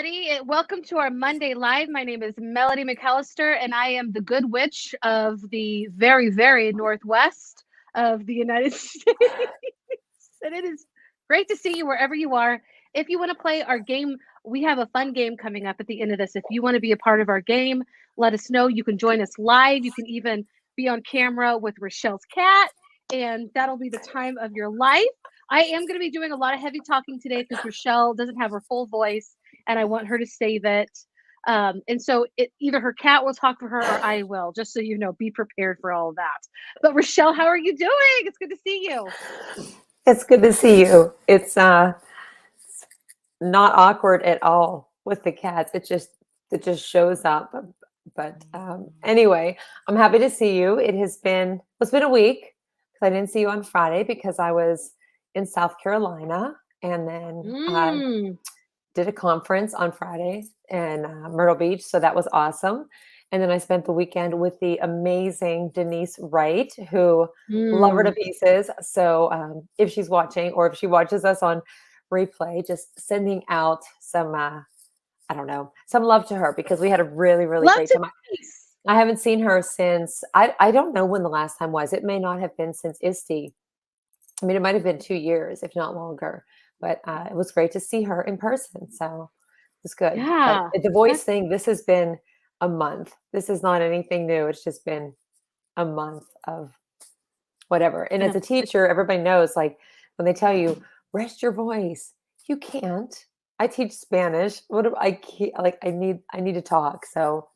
everybody. Welcome to our Monday Live. My name is Melody McAllister, and I am the Good Witch of the very, very Northwest of the United States. And it is great to see you wherever you are. If you want to play our game, we have a fun game coming up at the end of this. If you want to be a part of our game, let us know. You can join us live. You can even be on camera with Rachelle's cat, and that'll be the time of your life. I am going to be doing a lot of heavy talking today because Rachelle doesn't have her full voice, and I want her to save it. And so either her cat will talk for her or I will, just so you know, be prepared for all of that. But Rachelle, how are you doing? It's good to see you. It's good to see you. It's not awkward at all with the cats. It just shows up. But anyway, I'm happy to see you. It's been a week because I didn't see you on Friday because I was in South Carolina, and then did a conference on Friday in Myrtle Beach. So that was awesome. And then I spent the weekend with the amazing Denise Wright, who love her to pieces. So if she's watching, or if she watches us on replay, just sending out some, some love to her, because we had a really, really great time. I haven't seen her since, I don't know when the last time was. It may not have been since EST. I mean, it might have been 2 years, if not longer. But it was great to see her in person. So it was good. Yeah. But the voice thing, this has been a month. This is not anything new. It's just been a month of whatever. And as a teacher, everybody knows, like, when they tell you, rest your voice, you can't. I teach Spanish. I need to talk. So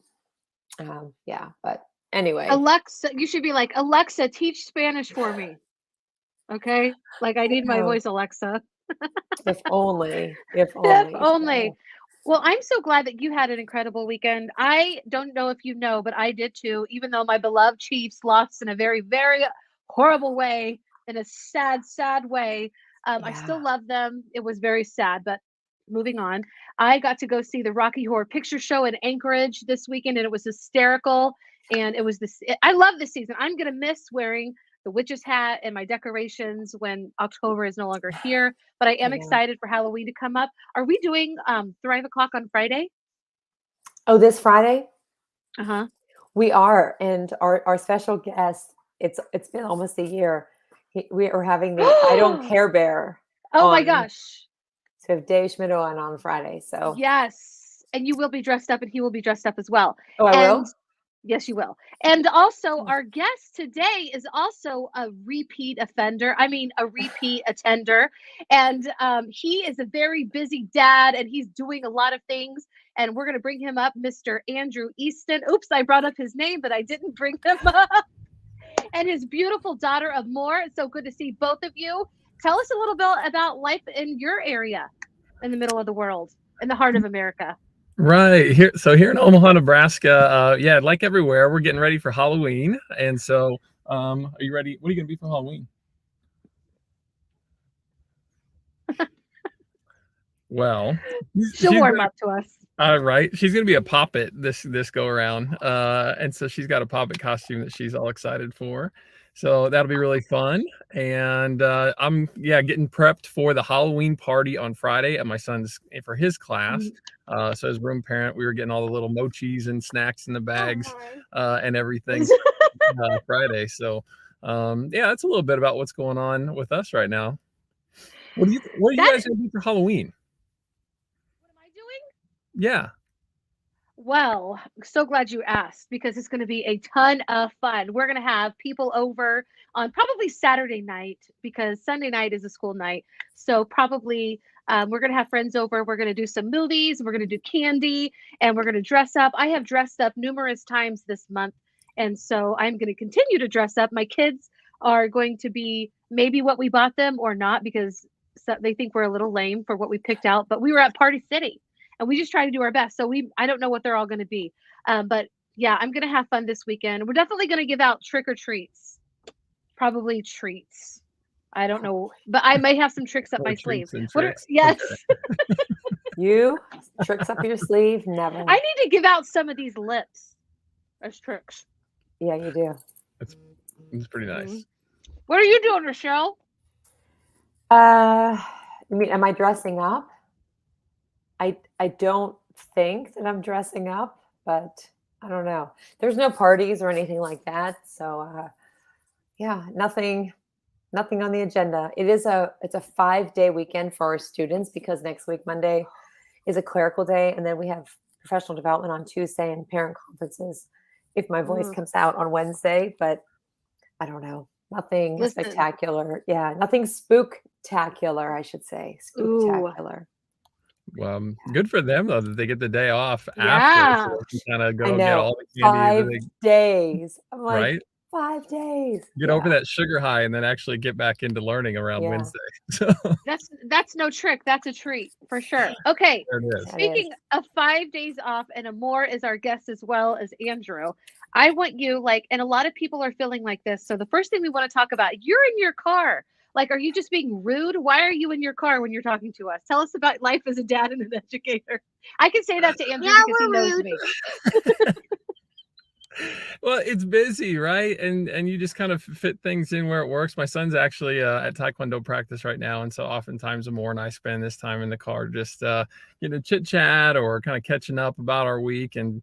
yeah, but anyway. Alexa, you should be like, Alexa, teach Spanish for me. Okay? Like, I need my voice, Alexa. If only. If only. So. Well, I'm so glad that you had an incredible weekend. I don't know if you know, but I did too, even though my beloved Chiefs lost in a very, very horrible way, in a sad, sad way. I still love them. It was very sad, but moving on. I got to go see the Rocky Horror Picture Show in Anchorage this weekend, and it was hysterical. And it was I love this season. I'm going to miss wearing the witch's hat and my decorations when October is no longer here. But I am excited for Halloween to come up. Are we doing Thrive O'Clock on Friday? Oh, this Friday? Uh-huh. We are. And our special guest, it's been almost a year. We are having the I Don't Care Bear. Oh my gosh. So we have Dave Schmidt on Friday. So yes. And you will be dressed up, and he will be dressed up as well. Oh, I will? Yes, you will. And also, our guest today is also a repeat offender. I mean, a repeat attender. And he is a very busy dad, and he's doing a lot of things. And we're going to bring him up, Mr. Andrew Easton. Oops, I brought up his name, but I didn't bring him up. And his beautiful daughter, Amor. It's so good to see both of you. Tell us a little bit about life in your area, in the middle of the world, in the heart of America. Right here. So here in Omaha, Nebraska, like everywhere, we're getting ready for Halloween. And so, are you ready? What are you going to be for Halloween? Well, she'll warm up to us. Right. She's going to be a poppet this go around. And so she's got a poppet costume that she's all excited for. So that'll be really fun. And I'm getting prepped for the Halloween party on Friday at my son's for his class. So as room parent, we were getting all the little mochis and snacks in the bags and everything Friday. So that's a little bit about what's going on with us right now. What are you guys going to do for Halloween? What am I doing? Yeah. Well, so glad you asked, because it's going to be a ton of fun. We're going to have people over on probably Saturday night, because Sunday night is a school night. So probably we're going to have friends over. We're going to do some movies. We're going to do candy, and we're going to dress up. I have dressed up numerous times this month, and so I'm going to continue to dress up. My kids are going to be maybe what we bought them or not, because they think we're a little lame for what we picked out. But we were at Party City, and we just try to do our best. So I don't know what they're all going to be. But yeah, I'm going to have fun this weekend. We're definitely going to give out trick or treats. Probably treats. I don't know, but I might have some tricks up my sleeve. Yes. You tricks up your sleeve? Never. I need to give out some of these lips as tricks. Yeah, you do. It's pretty nice. What are you doing, Rachelle? I mean, am I dressing up? I don't think that I'm dressing up, but I don't know. There's no parties or anything like that, so yeah, nothing on the agenda. It's a 5-day weekend for our students because next week Monday is a clerical day, and then we have professional development on Tuesday and parent conferences. If my voice Mm, comes out on Wednesday, but I don't know. Nothing listen, spectacular. Yeah, nothing spooktacular, I should say. ooh, Spooktacular. Good for them though that they get the day off after, so yeah. they can kind of I go get know. all the candy that 5 they days. I'm like, right. 5 days. Get over Yeah. that sugar high and then actually get back into learning around Yeah. Wednesday. So That's no trick. That's a treat for sure. Okay. there it is. That is. Speaking of 5 days off, and Amor is our guest as well as Andrew. I want you like, and a lot of people are feeling like this. So the first thing we want to talk about, you're in your car. Like, are you just being rude? Why are you in your car when you're talking to us? Tell us about life as a dad and an educator. I can say that to Andrew Yeah, because he we're knows rude. me. Well, it's busy, right? And you just kind of fit things in where it works. My son's actually at Taekwondo practice right now, and so oftentimes Amor and I spend this time in the car just chit chat or kind of catching up about our week. And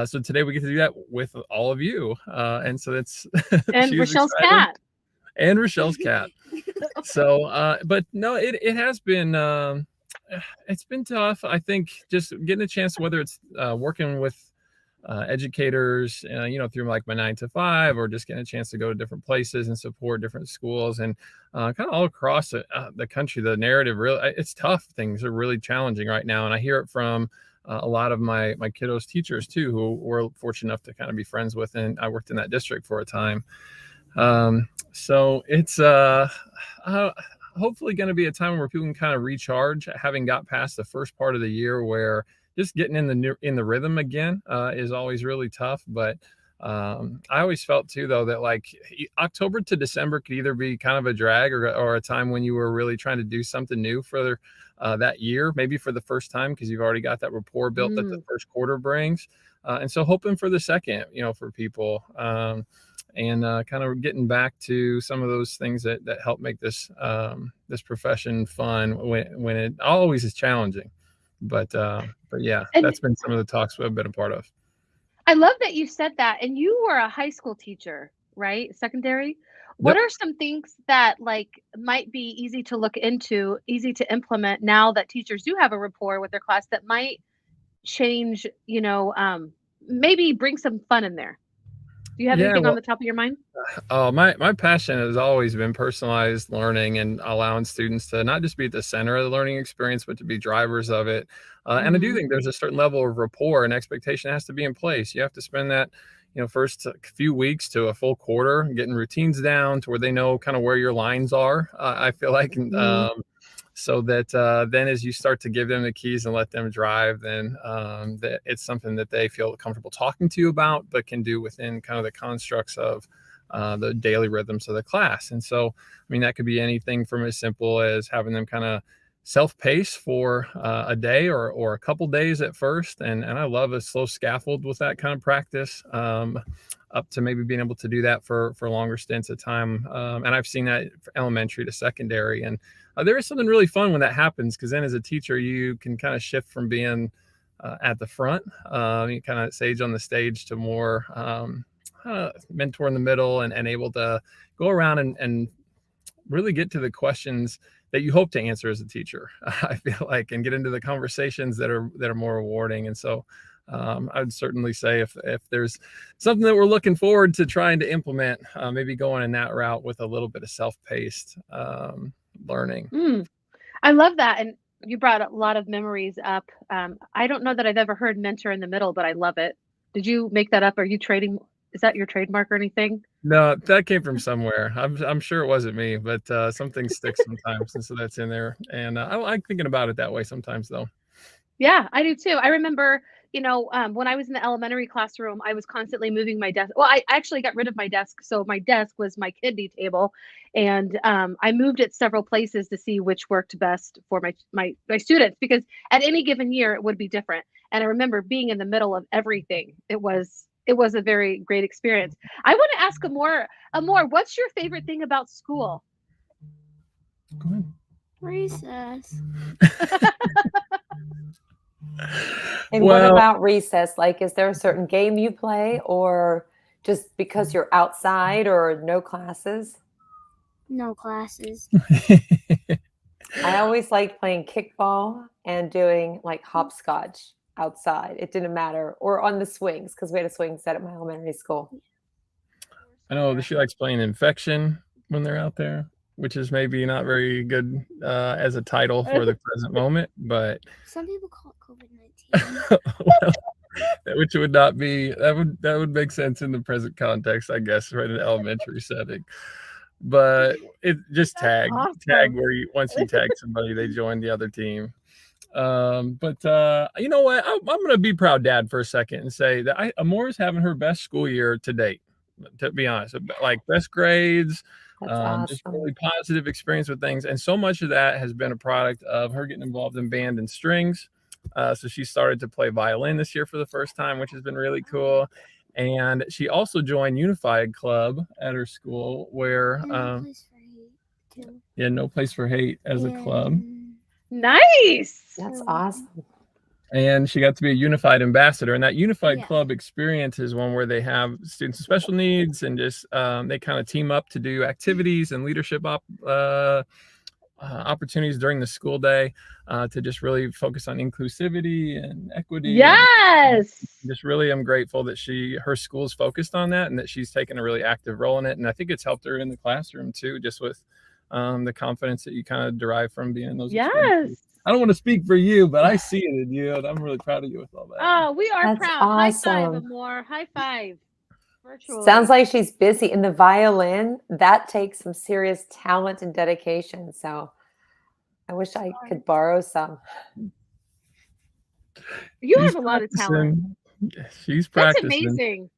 so today we get to do that with all of you, and so that's And she was Rachelle's excited, cat. and Rochelle's cat. So, but no, it has been. It's been tough. I think just getting a chance, whether it's working with educators, through like my 9 to 5, or just getting a chance to go to different places and support different schools, and kind of all across the country. The narrative really, it's tough. Things are really challenging right now, and I hear it from a lot of my kiddos' teachers too, who we're fortunate enough to kind of be friends with, and I worked in that district for a time. So it's hopefully going to be a time where people can kind of recharge, having got past the first part of the year where just getting in the rhythm again is always really tough. But I always felt too, though, that like October to December could either be kind of a drag or a time when you were really trying to do something new for that year, maybe for the first time, because you've already got that rapport built that the first quarter brings. And so hoping for the second, for people. And kind of getting back to some of those things that help make this this profession fun when it always is challenging. But yeah, And that's been some of the talks we've been a part of. I love that you said that. And you were a high school teacher, right? Secondary. What Yep. are some things that like might be easy to look into, easy to implement now that teachers do have a rapport with their class that might change, maybe bring some fun in there? Do you have Yeah. anything on Well, the top of your mind? my passion has always been personalized learning and allowing students to not just be at the center of the learning experience, but to be drivers of it. And I do Mhm. think there's a certain level of rapport and expectation has to be in place. You have to spend that, first few weeks to a full quarter getting routines down to where they know kind of where your lines are. I feel like, Mhm. so that then as you start to give them the keys and let them drive, then that it's something that they feel comfortable talking to you about, but can do within kind of the constructs of the daily rhythms of the class. And so, I mean, that could be anything from as simple as having them kind of self-pace for a day or a couple days at first. And I love a slow scaffold with that kind of practice, up to maybe being able to do that for longer stints of time. And I've seen that from elementary to secondary. And there is something really fun when that happens, because then as a teacher, you can kind of shift from being at the front, you kind of sage on the stage, to more mentor in the middle, and able to go around and really get to the questions that you hope to answer as a teacher. I feel like, and get into the conversations that are more rewarding. And so I would certainly say if there's something that we're looking forward to trying to implement, maybe going in that route with a little bit of self-paced learning. Mm. I love that. And you brought a lot of memories up. I don't know that I've ever heard mentor in the middle, but I love it. Did you make that up? Are you trading? Is that your trademark or anything? No, that came from somewhere. I'm sure it wasn't me, but some things stick sometimes, and so that's in there. And I like thinking about it that way sometimes, though. Yeah, I do too. I remember, when I was in the elementary classroom, I was constantly moving my desk. Well, I actually got rid of my desk, so my desk was my kidney table, and I moved it several places to see which worked best for my students because at any given year it would be different. And I remember being in the middle of everything. It was a very great experience. I want to ask Amor, what's your favorite thing about school? Go ahead. Recess. And what about recess? Like, is there a certain game you play, or just because you're outside, or no classes? No classes. I always liked playing kickball and doing like hopscotch outside. It didn't matter, or on the swings because we had a swing set at my elementary school. I know that she likes playing infection when they're out there, which is maybe not very good as a title for the present moment, but Some people call it COVID-19. well, which would not be, that would make sense in the present context, I guess, right in an elementary setting. But it just tag where once you tag somebody, they join the other team. But you know what? I'm going to be proud dad for a second and say that Amora's having her best school year to date, to be honest. Like best grades, Awesome. just really positive experience with things. And so much of that has been a product of her getting involved in band and strings. So she started to play violin this year for the first time, which has been really cool. And she also joined Unified Club at her school, where No Place for Hate too. Yeah, No Place for Hate as a club. Nice. That's awesome. And she got to be a Unified ambassador. And that Unified Club experience is one where they have students with special needs, and just they kind of team up to do activities and leadership opportunities during the school day to just really focus on inclusivity and equity. Yes. And just really am grateful that her school's focused on that, and that she's taken a really active role in it. And I think it's helped her in the classroom too, just with the confidence that you kind of derive from being in those experiences. I don't want to speak for you, but I see it in you, and I'm really proud of you with all that. Oh, we are That's proud. awesome. High five, Amor. High five. Virtually. Sounds like she's busy. In the violin, that takes some serious talent and dedication. So I wish I could borrow some. You have a lot of talent. She's practicing. That's amazing.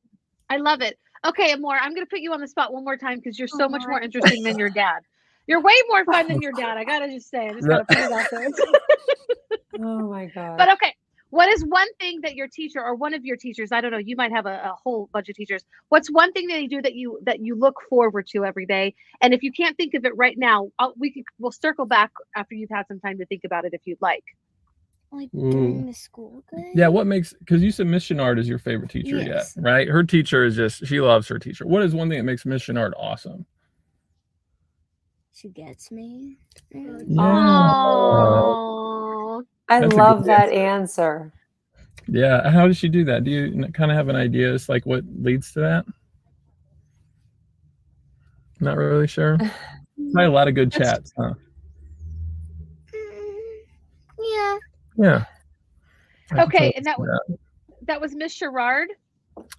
I love it. Okay, Amor, I'm going to put you on the spot one more time because you're so much more interesting than your dad. You're way more fun than your dad. I got to just say. I just got to put it out there. Oh, my God. But okay. What is one thing that your teacher, or one of your teachers, I don't know, you might have a whole bunch of teachers. What's one thing that they do that you look forward to every day? And if you can't think of it right now, we'll circle back after you've had some time to think about it if you'd like. Like during the school day? Yeah, because you said Miss Chenard is your favorite teacher yet, right? Her teacher is she loves her teacher. What is one thing that makes Miss Chenard awesome? She gets me. Oh. I love that answer. Yeah. How does she do that? Do you kind of have an idea? It's like what leads to that? Not really sure. Probably a lot of good chats, huh? Yeah. Yeah. Okay, and that was Miss Sherrard?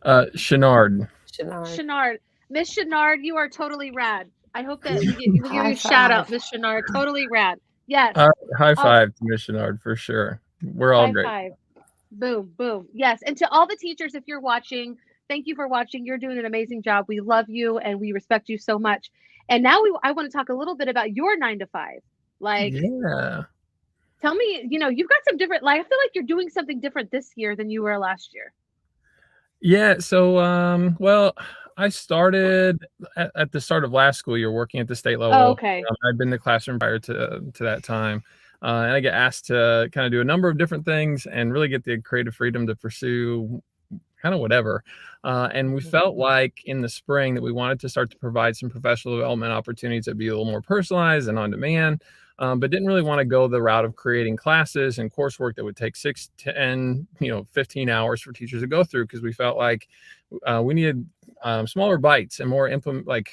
Chenard. Miss Chenard, you are totally rad. I hope that we'll give you a shout out, Miss Chenard. Totally rad. Yes. High five to Miss Chenard for sure. We're all great. Five. Boom, boom. Yes. And to all the teachers, if you're watching, thank you for watching. You're doing an amazing job. We love you and we respect you so much. And now I want to talk a little bit about your 9 to 5. Like, yeah. Tell me, you've got some different, I feel like you're doing something different this year than you were last year. Yeah. So, well, I started at the start of last school year working at the state level. Oh, okay. I'd been in the classroom prior to that time. And I get asked to kind of do a number of different things and really get the creative freedom to pursue kind of whatever. And we felt like in the spring that we wanted to start to provide some professional development opportunities that be a little more personalized and on demand, but didn't really want to go the route of creating classes and coursework that would take 6, 10, 15 hours for teachers to go through, because we felt like we needed smaller bites and more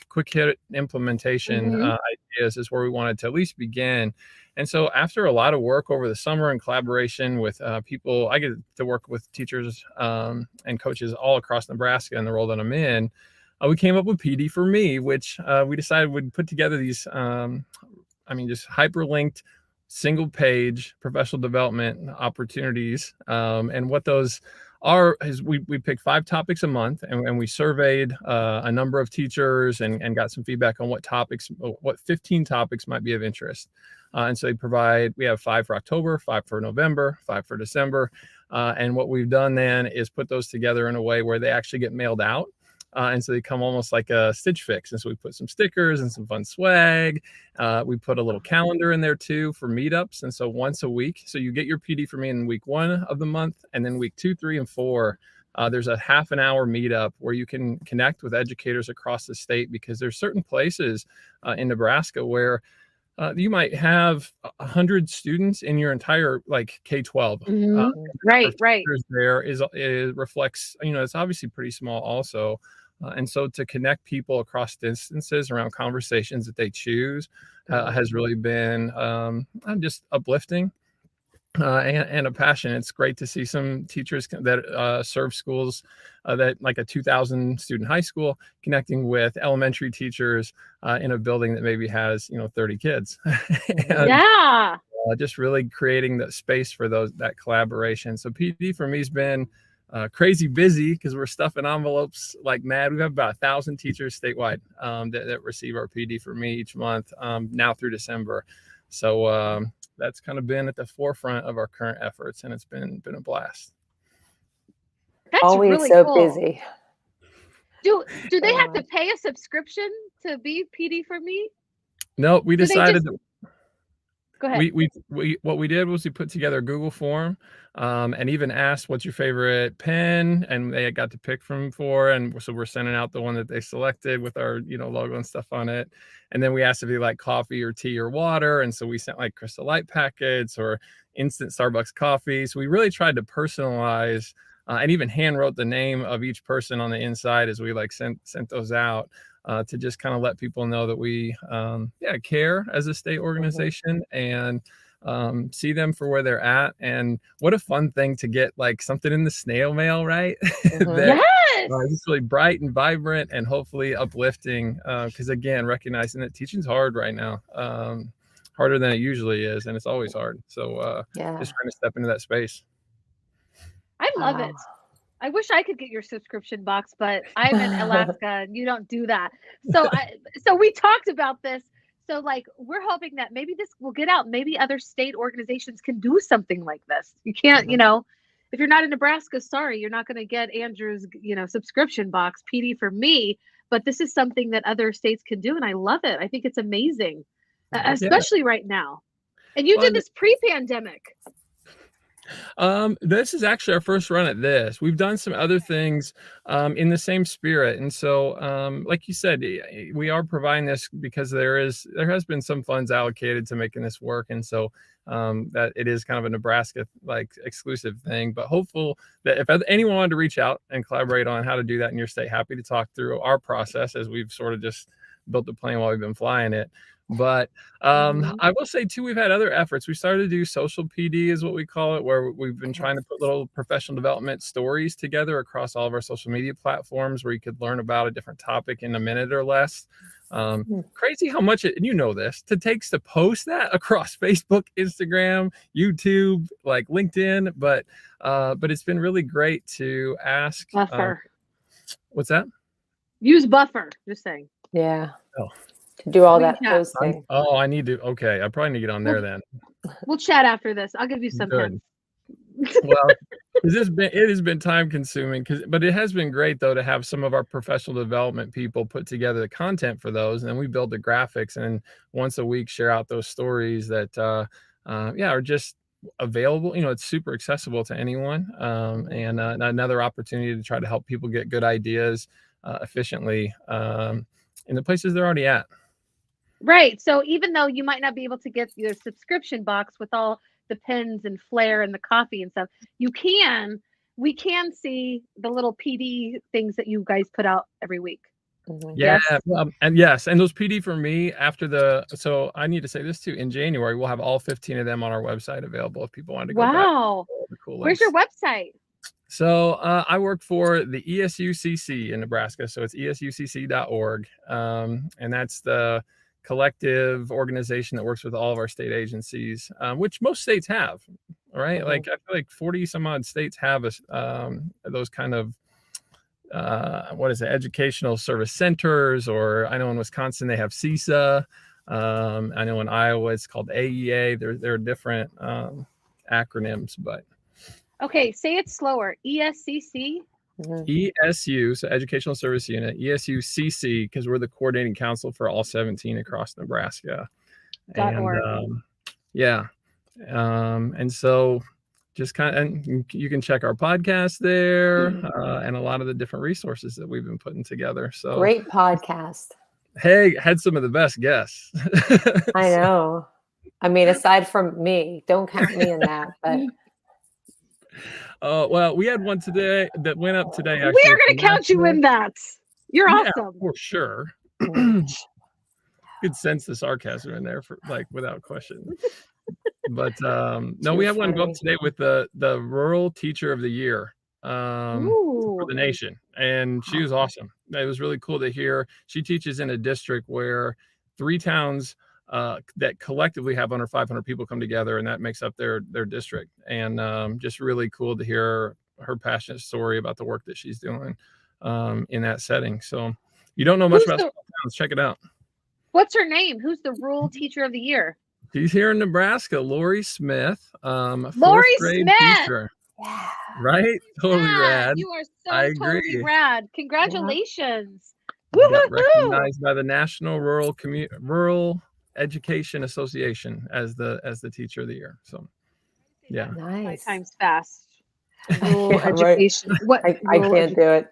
quick hit implementation ideas is where we wanted to at least begin. And so after a lot of work over the summer in collaboration with people, I get to work with teachers and coaches all across Nebraska in the role that I'm in. We came up with PD for Me, which we decided would put together these, just hyperlinked single page professional development opportunities. And what those are is we picked 5 topics a month, and we surveyed a number of teachers and got some feedback on what 15 topics might be of interest. And so we have 5 for October, 5 for November, 5 for December. And what we've done then is put those together in a way where they actually get mailed out. And so they come almost like a Stitch Fix. And so we put some stickers and some fun swag. We put a little calendar in there too for meetups. And so once a week, so you get your PD for me in week 1 of the month, and then week 2, 3, and 4. There's a half an hour meetup where you can connect with educators across the state, because there's certain places in Nebraska where you might have 100 students in your entire like K-12. Right. There is reflects, it's obviously pretty small also. And so to connect people across distances around conversations that they choose has really been just uplifting. And a passion. It's great to see some teachers that serve schools that like a 2,000 student high school connecting with elementary teachers in a building that maybe has 30 kids. And, just really creating the space for that collaboration. So PD for me has been crazy busy because we're stuffing envelopes like mad. We have about 1,000 teachers statewide that receive our PD for me each month now through December. So that's kind of been at the forefront of our current efforts, and it's been a blast. That's always really so cool. busy. Do they have to pay a subscription to be PD for me? No, we decided Go ahead. we what we did was we put together a Google form and even asked what's your favorite pen, and they got to pick from 4, and so we're sending out the one that they selected with our logo and stuff on it. And then we asked if they like coffee or tea or water, and so we sent like Crystal Light packets or instant Starbucks coffee. So we really tried to personalize and even hand wrote the name of each person on the inside as we like sent those out. To just kind of let people know that we care as a state organization and see them for where they're at. And what a fun thing to get like something in the snail mail, right? That, it's really bright and vibrant and hopefully uplifting, because again, recognizing that teaching's hard right now, harder than it usually is, and it's always hard. So just trying to step into that space. I love it. I wish I could get your subscription box, but I'm in Alaska and you don't do that. So so we talked about this. So like we're hoping that maybe this will get out. Maybe other state organizations can do something like this. You can't, if you're not in Nebraska, sorry, you're not going to get Andrew's, subscription box PD for me. But this is something that other states can do, and I love it. I think it's amazing, especially right now. And you did this pre-pandemic. This is actually our first run at this. We've done some other things in the same spirit. And so, like you said, we are providing this because there has been some funds allocated to making this work. And so that it is kind of a Nebraska like exclusive thing, but hopeful that if anyone wanted to reach out and collaborate on how to do that in your state, happy to talk through our process as we've sort of just built the plane while we've been flying it. But I will say too, we've had other efforts. We started to do social PD is what we call it, where we've been trying to put little professional development stories together across all of our social media platforms where you could learn about a different topic in a minute or less. Crazy how much it takes to post that across Facebook, Instagram, YouTube, like LinkedIn. But it's been really great to ask. Buffer. What's that? Use Buffer. Just saying. Yeah. Oh. To do all that posting. I need to. Okay, I probably need to get on there then. We'll chat after this. I'll give you some hints. Well, it has been time consuming, but it has been great though to have some of our professional development people put together the content for those, and then we build the graphics and once a week share out those stories that are just available. It's super accessible to anyone, and another opportunity to try to help people get good ideas efficiently in the places they're already at. Right. So even though you might not be able to get your subscription box with all the pens and flair and the coffee and stuff, we can see the little PD things that you guys put out every week. Yeah. And those PD for me so I need to say this too, in January, we'll have all 15 of them on our website available if people want to go back. Wow. Cool. Where's your website? So I work for the ESUCC in Nebraska. So it's esucc.org. And that's the collective organization that works with all of our state agencies, which most states have, right? Like I feel like 40 some odd states have those kind of educational service centers, or I know in Wisconsin they have CISA. I know in Iowa it's called AEA. There are different acronyms, but okay, say it slower. ESCC. ESU, so Educational Service Unit, ESU CC, because we're the coordinating council for all 17 across Nebraska. .org. And so just and you can check our podcast there and a lot of the different resources that we've been putting together. So great podcast. Hey, had some of the best guests. I know. I mean, aside from me, don't count me in that, but well, we had one today that went up today. Actually, we are going to count you in that. You're awesome. For sure. Could sense the sarcasm in there without question. But no, we have one go up today with the Rural Teacher of the Year for the nation, and she was awesome. It was really cool to hear. She teaches in a district where 3 towns that collectively have under 500 people come together, and that makes up their district. And just really cool to hear her passionate story about the work that she's doing in that setting. So you don't know much about small towns, check it out. What's her name? Who's the Rural Teacher of the Year? She's here in Nebraska, Lori Smith. Lori Smith. Teacher. Yeah. Right? Totally rad. You are so totally rad. Congratulations. Got recognized by the National Rural Education Association as the Teacher of the Year. So yeah. Nice. 5 times fast. Rural Education. Right. What I can't do it.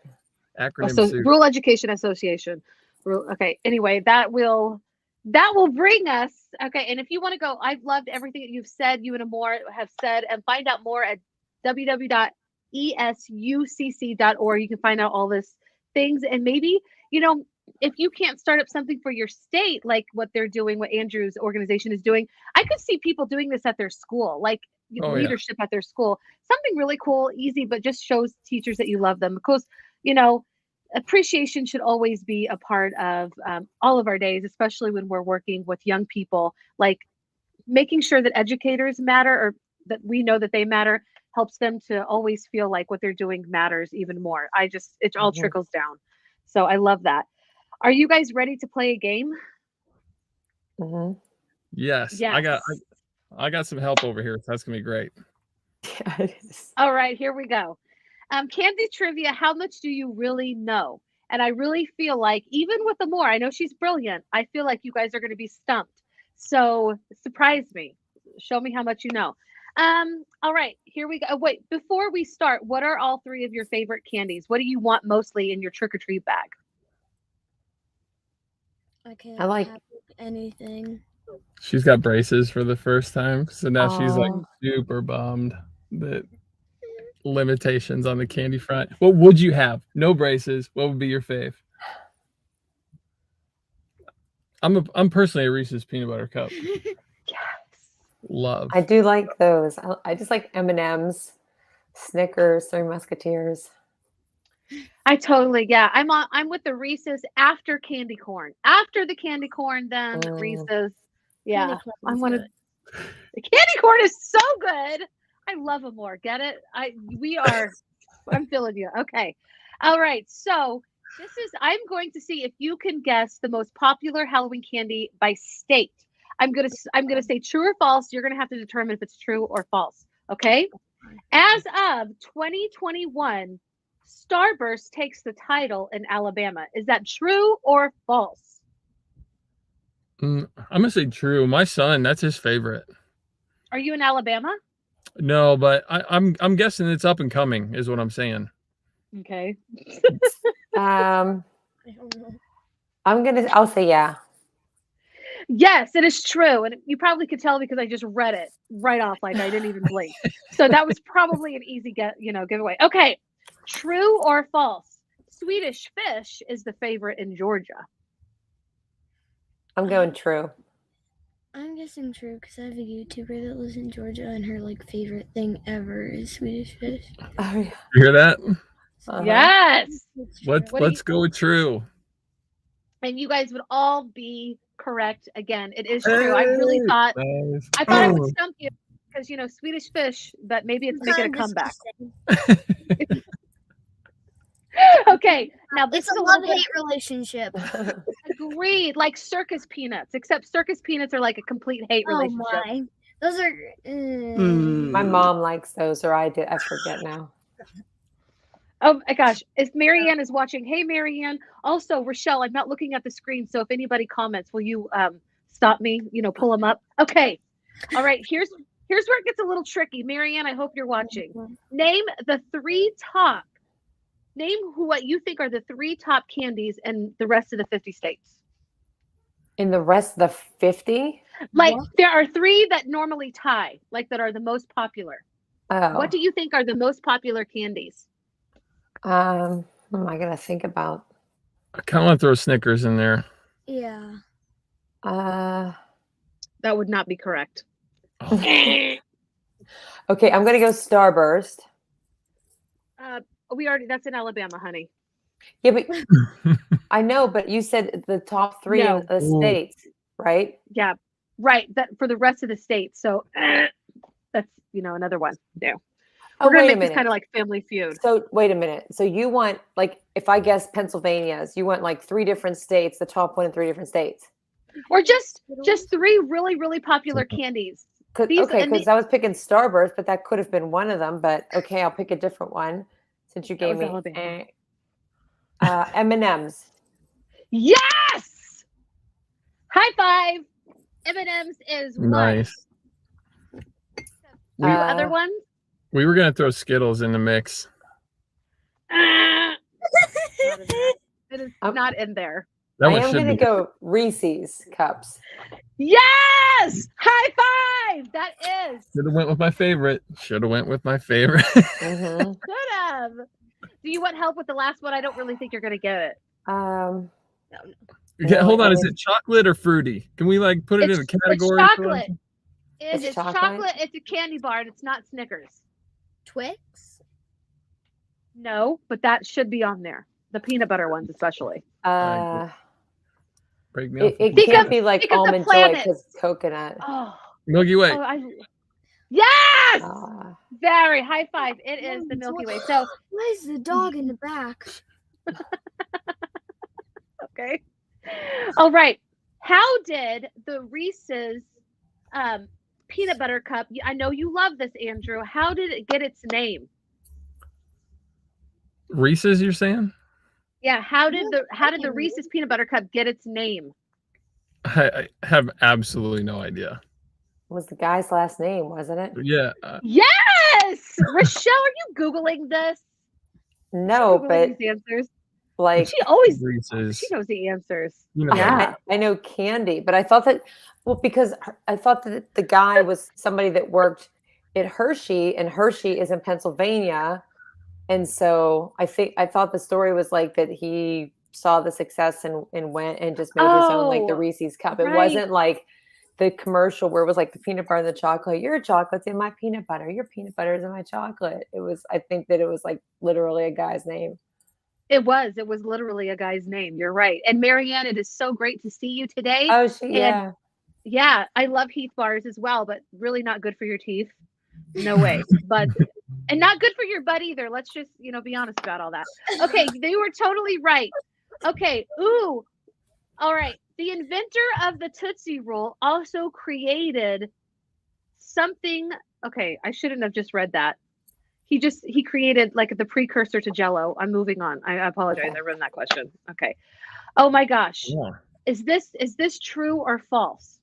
Acronym Rural Education Association. Okay. Anyway, that will bring us. Okay. And if you want to go, I've loved everything that you've said, you and Amor have said, and find out more at www.esucc.org. You can find out all this things. And maybe, if you can't start up something for your state, like what they're doing, what Andrew's organization is doing, I could see people doing this at their school, like leadership at their school. Something really cool, easy, but just shows teachers that you love them. Because, appreciation should always be a part of all of our days, especially when we're working with young people. Like making sure that educators matter, or that we know that they matter, helps them to always feel like what they're doing matters even more. It all trickles down. So I love that. Are you guys ready to play a game? Yes. I got some help over here. So that's gonna be great. Yes. All right, here we go. Candy trivia. How much do you really know? And I really feel like, even with Amor, I know she's brilliant, I feel like you guys are going to be stumped. So surprise me. Show me how much you know. All right, here we go. Wait, before we start, what are all 3 of your favorite candies? What do you want mostly in your trick-or-treat bag? I like anything. She's got braces for the first time, so now she's like super bummed that limitations on the candy front. What would you have? No braces. What would be your fave? I'm personally a Reese's peanut butter cup. Yes. Love. I do like those. I just like M&Ms, Snickers, 3 Musketeers. I totally, I'm with the Reese's after candy corn. After the candy corn, then Reese's. Yeah, I wanted. The candy corn is so good. I love them more. Get it? I'm feeling you. Okay. All right. So I'm going to see if you can guess the most popular Halloween candy by state. I'm gonna say true or false. You're gonna have to determine if it's true or false. Okay. As of 2021, Starburst takes the title in Alabama. Is that true or false? I'm gonna say true. My son, that's his favorite. Are you in Alabama? No, but I'm guessing it's up and coming, is what I'm saying. Okay. I don't know. I'll say yeah. Yes, it is true. And you probably could tell because I just read it right off, like I didn't even blink. So that was probably an easy giveaway. Okay. True or false? Swedish Fish is the favorite in Georgia. I'm going true. I'm guessing true because I have a YouTuber that lives in Georgia and her favorite thing ever is Swedish Fish. Oh, yeah. You hear that? Yes. Let's go with true. And you guys would all be correct again. It is true. I really thought I would stump you because Swedish Fish, but maybe it's making a comeback. Okay, now this It's is a love-hate relationship. Agreed, like circus peanuts, except circus peanuts are like a complete hate relationship. Oh my. Those are My mom likes those, or I did. I forget now. Oh my gosh. If Marianne is watching, hey Marianne. Also, Rachelle, I'm not looking at the screen. So if anybody comments, will you stop me? Pull them up. Okay. All right. Here's where it gets a little tricky. Marianne, I hope you're watching. Name what you think are the 3 top candies in the rest of the 50 states. In the rest of the 50? Like there are 3 that normally tie, like that are the most popular. Oh. What do you think are the most popular candies? What am I gonna think about? I kind of want to throw Snickers in there. Yeah. That would not be correct. Oh. Okay, I'm gonna go Starburst. That's in Alabama, honey. Yeah, but I know, but you said the top 3 No. in the states, right? Yeah, right. That for the rest of the states. So that's another one. No. Oh, We're gonna wait a make this minute. kind of like Family Feud. So wait a minute. So you want, like, if I guess Pennsylvania's, you want like 3 different states, the top one in 3 different states. Or just 3 really, really popular candies. Because I was picking Starburst, but that could have been one of them. But okay, I'll pick a different one since you gave me M&M's. Yes! High five! M&M's is Nice. Other ones? We were gonna throw Skittles in the mix. It is not in there. I am going to go Reese's cups. Yes! High five! That is. Should have went with my favorite. Mm-hmm. Should have. Do you want help with the last one? I don't really think you're going to get it. No. Yeah, hold on. Is it chocolate or fruity? Can we put it in a category? It's chocolate. It's chocolate. It's a candy bar, and it's not Snickers. Twix? No, but that should be on there. The peanut butter ones, especially. Break me off. It can't be like almond joy because it's coconut. Oh, Milky Way. Yes! Very high five. It is the Milky Way. So why is the dog in the back? Okay. All right. How did the Reese's peanut butter cup? I know you love this, Andrew. How did it get its name? Reese's, you're saying? Yeah. How did the Reese's peanut butter cup get its name? I have absolutely no idea. It was the guy's last name, wasn't it? Yeah. Yes, Rachelle, are you Googling this? No, but these answers. Like she always Reese's. She knows the answers. Yeah, I know candy, but I thought that because I thought that the guy was somebody that worked at Hershey, and Hershey is in Pennsylvania. And so I thought the story was like that he saw the success and went and just made his own, like the Reese's cup. It wasn't like the commercial where it was like the peanut butter and the chocolate. Your chocolate's in my peanut butter. Your peanut butter is in my chocolate. I think that it was like literally a guy's name. It was literally a guy's name. You're right. And Marianne, it is so great to see you today. Oh, yeah. Yeah, I love Heath bars as well, but really not good for your teeth. No way. And not good for your butt either. Let's just, be honest about all that. Okay, they were totally right. Okay, ooh. All right. The inventor of the Tootsie Roll also created something. Okay, I shouldn't have just read that. He created like the precursor to Jell-O. I'm moving on. I apologize. I ruined that question. Okay. Oh my gosh. Yeah. Is this true or false?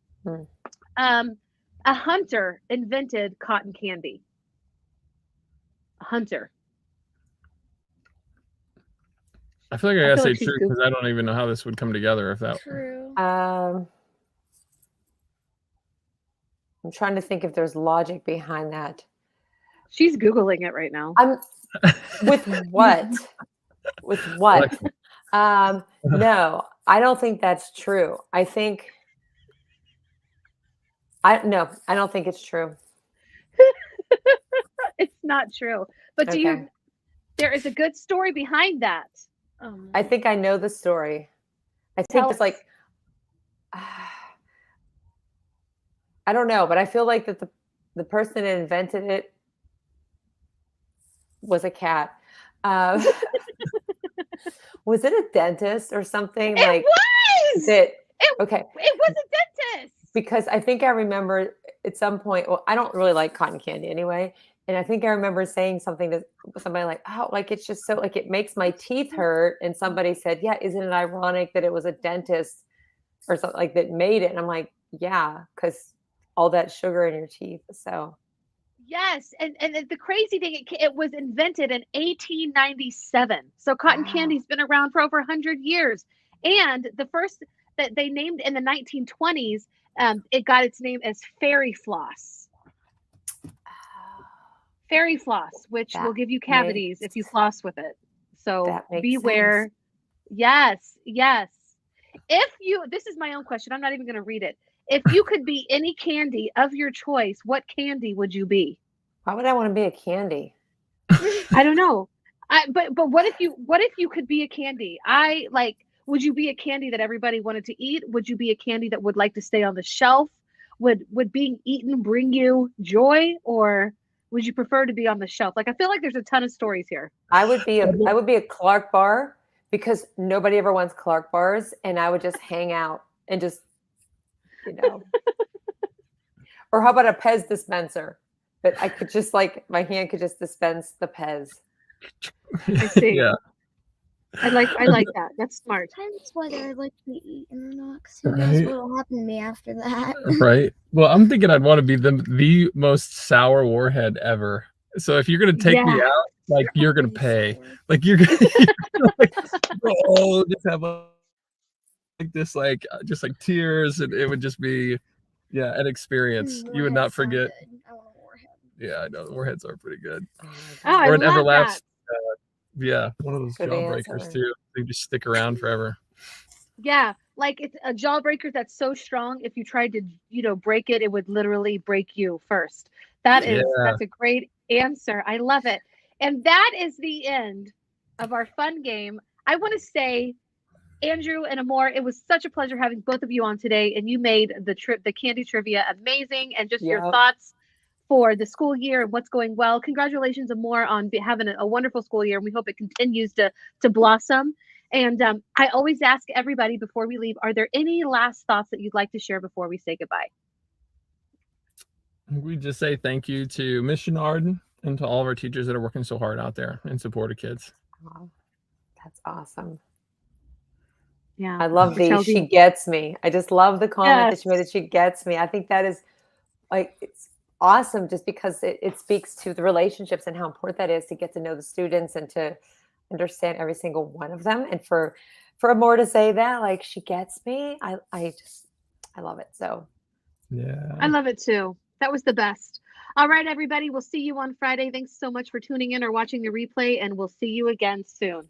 A hunter invented cotton candy. A hunter. I feel like I gotta say true because I don't even know how this would come together if that. True. I'm trying to think if there's logic behind that. She's Googling it right now. With what? With what? No, I don't think that's true. I don't think it's true. It's not true. But there is a good story behind that. I think I know the story. I think it's like, I don't know, but I feel like that the person that invented it was a cat. Was it a dentist or something? It was! It was a dentist. Because I think I remember at some point, well, I don't really like cotton candy anyway. And I think I remember saying something to somebody like, oh, like it's just so like it makes my teeth hurt. And somebody said, yeah, isn't it ironic that it was a dentist or something like that made it? And I'm like, yeah, because all that sugar in your teeth. So Yes, and the crazy thing, it was invented in 1897. So cotton wow. candy's been around for over 100 years. And the first that they named in the 1920s, it got its name as fairy floss. Fairy floss, which will That give you makes cavities if you floss with it. So that makes sense. beware. Yes, yes. If you, this is my own question. I'm not even going to read it. If you could be any candy of your choice, what candy would you be? Why would I want to be a candy? I don't know. But what if you could be a candy? I like, would you be a candy that everybody wanted to eat? Would you be a candy that would like to stay on the shelf? Would being eaten bring you joy, or would you prefer to be on the shelf? Like, I feel like there's a ton of stories here. I would be a Clark bar because nobody ever wants Clark bars, and I would just hang out and just, you know. Or how about a Pez dispenser? But I could just like my hand could just dispense the Pez. I see. Yeah. I like that. That's smart. Depends whether I'd like to be eaten or not, because who knows Right. what'll happen to me after that. Right. Well, I'm thinking I'd want to be the most sour warhead ever. So if you're gonna take me Yeah. out, like you're gonna Pretty pay. sour. Like you're gonna like, oh, just have like this, like just like tears, and it would just be, yeah, an experience. You would not Warheads sound forget. good. I want a warhead. Yeah, I know the warheads are pretty good. Oh Oh, my I Or an love that. everlasting. Yeah, one of those Good jawbreakers answer. too. They just stick around forever. Yeah, like it's a jawbreaker that's so strong. If you tried to, break it, it would literally break you first. Yeah. That's a great answer. I love it. And that is the end of our fun game. I want to say, Andrew and Amor, it was such a pleasure having both of you on today, and you made the candy trivia amazing, and just your Yep. thoughts for the school year and what's going well. Congratulations, Amor, on having a wonderful school year, and we hope it continues to blossom. And I always ask everybody before we leave, are there any last thoughts that you'd like to share before we say goodbye? We just say thank you to Miss Arden and to all of our teachers that are working so hard out there in support of kids. Oh, that's awesome. Yeah. I love the Rachelle, she gets me. I just love the comment that yes. she made that she gets me. I think that is like it's awesome just because it speaks to the relationships and how important that is to get to know the students and to understand every single one of them. And for more to say that, like she gets me, I love it. So Yeah. I love it too. That was the best. All right, everybody. We'll see you on Friday. Thanks so much for tuning in or watching the replay, and we'll see you again soon.